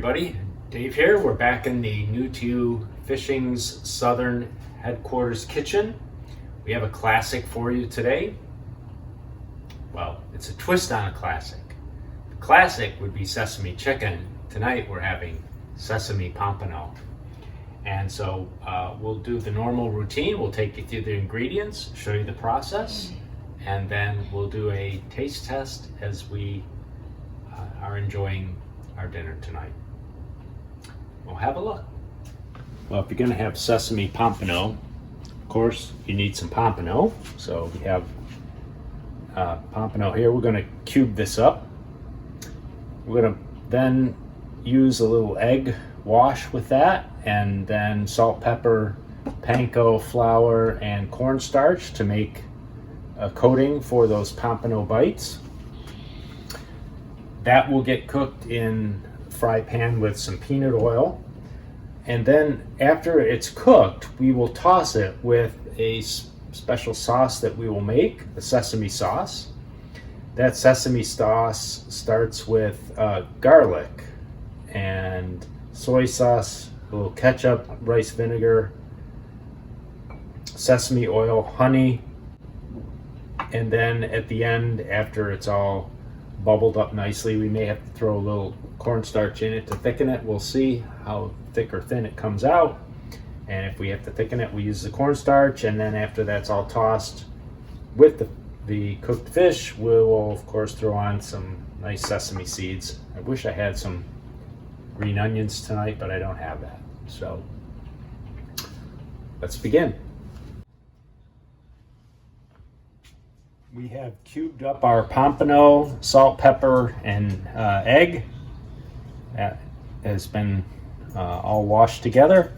everybody, Dave here. We're back in the New to You Fishing's Southern Headquarters kitchen. We have a classic for you today. Well, it's a twist on a classic. The classic would be Sesame Chicken. Tonight we're having Sesame Pompano. And so we'll do the normal routine. We'll take you through the ingredients, show you the process, and then we'll do a taste test as we are enjoying our dinner tonight. We'll have a look. Well, if you're going to have Sesame Pompano, of course, you need some Pompano. So we have Pompano here. We're going to cube this up. We're going to then use a little egg wash with that, and then salt, pepper, panko, flour, and cornstarch to make a coating for those Pompano bites. That will get cooked in a fry pan with some peanut oil. And then after it's cooked, we will toss it with a special sauce that we will make, a sesame sauce. That sesame sauce starts with garlic and soy sauce, a little ketchup, rice vinegar, sesame oil, honey, and then at the end, after it's all bubbled up nicely, we may have to throw a little cornstarch in it to thicken it. We'll see how thick or thin it comes out, and if we have to thicken it, we use the cornstarch. And then after that's all tossed with the cooked fish, we'll of course throw on some nice sesame seeds. I wish I had some green onions tonight, but I don't have that. So let's begin. We have cubed up our pompano, salt, pepper, and egg. That has been all washed together.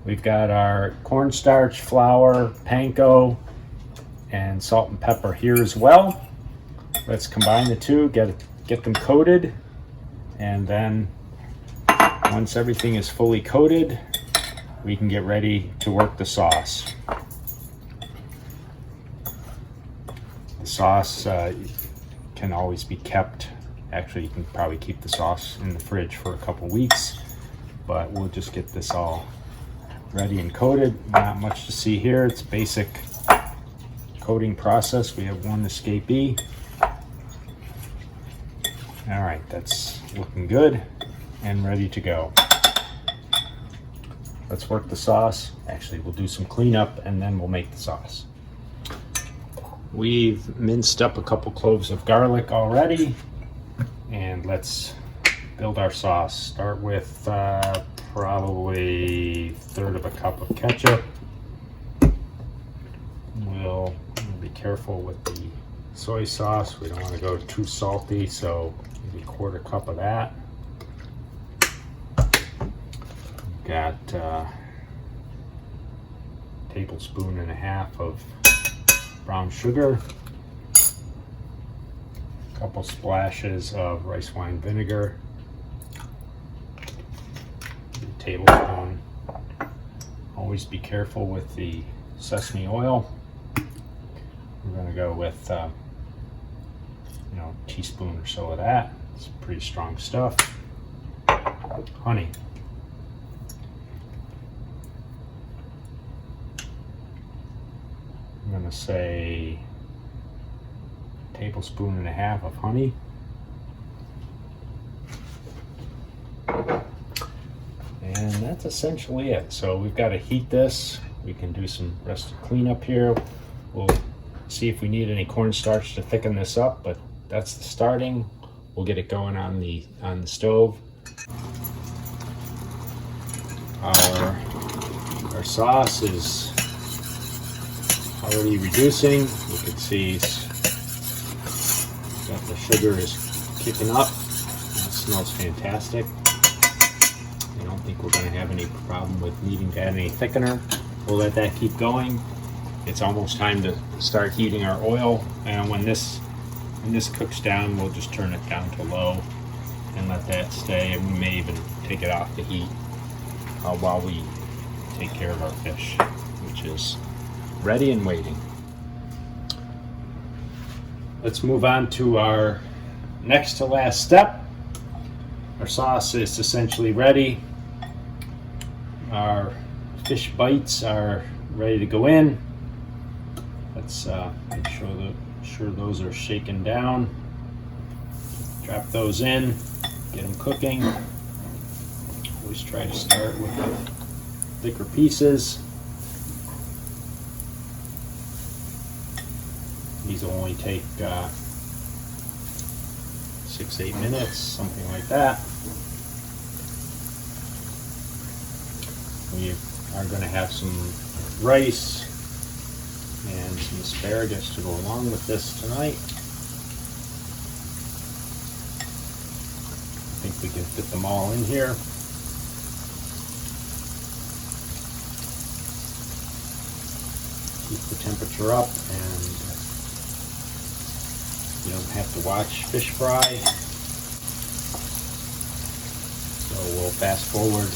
We've got our cornstarch, flour, panko, and salt and pepper here as well. Let's combine the two, get them coated, and then once everything is fully coated, we can get ready to work the sauce. The sauce can always be kept. Actually, you can probably keep the sauce in the fridge for a couple weeks, but we'll just get this all ready and coated. Not much to see here. It's basic coating process. We have one escapee. All right, that's looking good and ready to go. Let's work the sauce. Actually, we'll do some cleanup and then we'll make the sauce. We've minced up a couple cloves of garlic already, and let's build our sauce. Start with probably a third of a cup of ketchup. We'll be careful with the soy sauce. We don't want to go too salty, so maybe a quarter cup of that. We've got a tablespoon and a half of brown sugar, a couple splashes of rice wine vinegar, a tablespoon. Always be careful with the sesame oil. We're going to go with a teaspoon or so of that. It's pretty strong stuff. Honey. I'm going to say a tablespoon and a half of honey. And that's essentially it. So we've got to heat this. We can do some rest of cleanup here. We'll see if we need any cornstarch to thicken this up, but that's the starting. We'll get it going on the stove. Our sauce is already reducing. You can see that the sugar is kicking up. That smells fantastic. I don't think we're going to have any problem with needing to add any thickener. We'll let that keep going. It's almost time to start heating our oil, and when this cooks down, we'll just turn it down to low and let that stay, and we may even take it off the heat while we take care of our fish, which is ready and waiting. Let's move on to our next to last step, Our sauce is essentially ready. Our fish bites are ready to go in. Let's make sure those are shaken down. Drop those in, get them cooking. Always try to start with the thicker pieces. These will only take 6-8 minutes, something like that. We are going to have some rice and some asparagus to go along with this tonight. I think we can fit them all in here. Keep the temperature up, and you don't have to watch fish fry. So we'll fast forward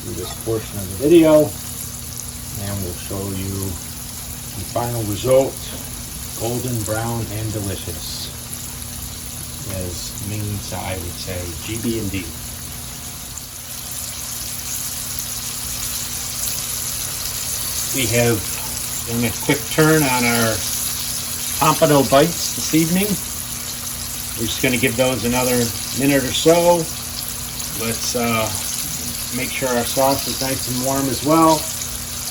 through this portion of the video, and we'll show you the final result. Golden brown and delicious. As Ming Tsai would say, GB&D. We have done a quick turn on our Pompano bites this evening. We're just going to give those another minute or so. Let's make sure our sauce is nice and warm as well.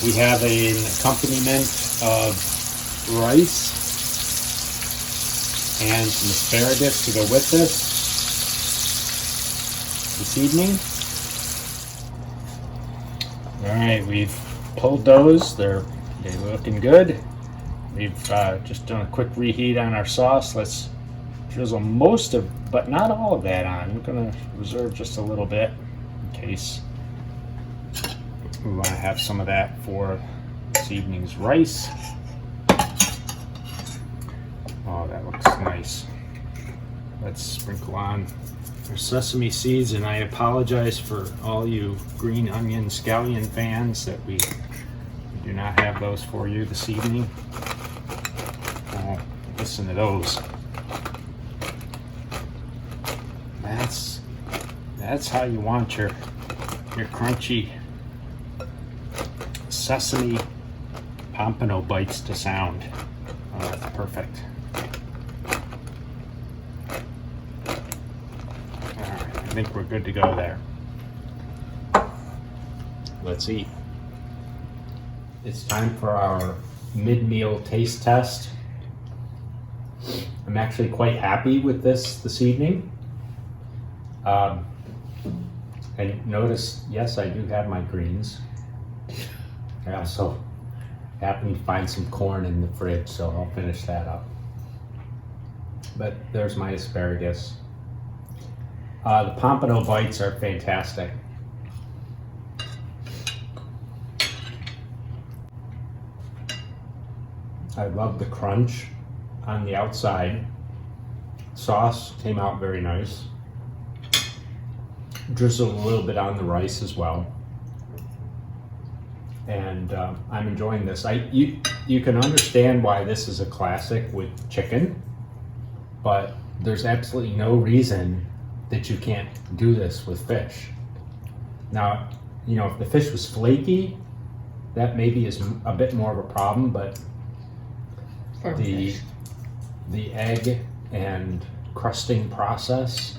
We have an accompaniment of rice and some asparagus to go with this evening. All right, we've pulled those. They're looking good. We've just done a quick reheat on our sauce. Let's drizzle most of, but not all of that on. I'm going to reserve just a little bit in case we want to have some of that for this evening's rice. Oh, that looks nice. Let's sprinkle on our sesame seeds, and I apologize for all you green onion scallion fans that we do not have those for you this evening. Oh, listen to those. That's how you want your crunchy sesame pompano bites to sound. Oh, that's perfect. Alright, I think we're good to go there. Let's eat. It's time for our mid-meal taste test. I'm actually quite happy with this evening. And notice, yes, I do have my greens. I also happened to find some corn in the fridge, so I'll finish that up. But there's my asparagus. The pompano bites are fantastic. I love the crunch on the outside. Sauce came out very nice. Drizzled a little bit on the rice as well. And I'm enjoying this. You can understand why this is a classic with chicken, but there's absolutely no reason that you can't do this with fish. Now, you know, if the fish was flaky, that maybe is a bit more of a problem, but the egg and crusting process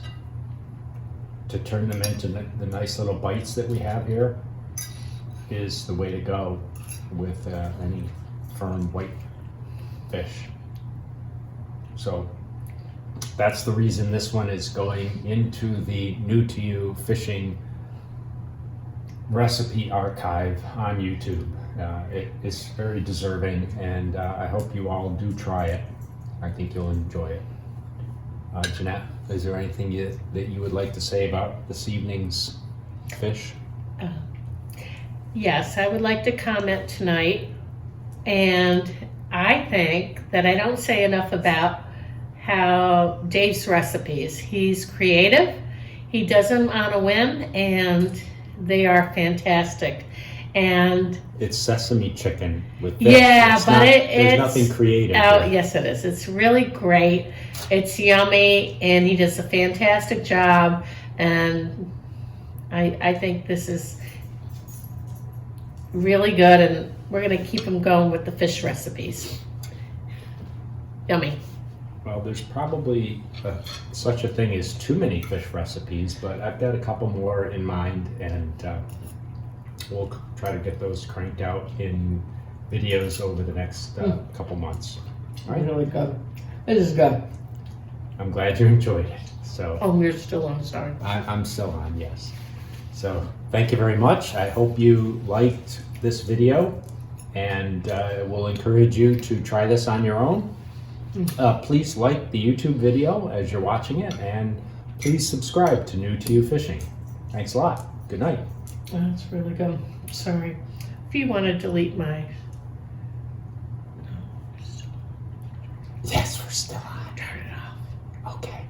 to turn them into the nice little bites that we have here is the way to go with any firm white fish. So that's the reason this one is going into the new to you fishing recipe archive on YouTube. It is very deserving, and I hope you all do try it. I think you'll enjoy it. Jeanette, is there anything that you would like to say about this evening's fish? Yes, I would like to comment tonight, and I think that I don't say enough about how Dave's recipes. He's creative, he does them on a whim, and they are fantastic. And it's sesame chicken with fish. Yeah, it's but not, it's there's nothing creative. Oh, there. yes, it is. It's really great. It's yummy, and he does a fantastic job And I think this is really good, and we're going to keep them going with the fish recipes. Yummy. Well, there's probably such a thing as too many fish recipes, but I've got a couple more in mind, and we'll try to get those cranked out in videos over the next couple months. All right. Really good. This is good. I'm glad you enjoyed it. So Oh, we're still on, sorry. I'm still on, yes. So thank you very much. I hope you liked this video, and we'll encourage you to try this on your own. Please like the YouTube video as you're watching it, and please subscribe to New to You Fishing. Thanks a lot. Good night. That's really good. Sorry. If you want to delete my... Yes, we're still on. Turn it off. Okay.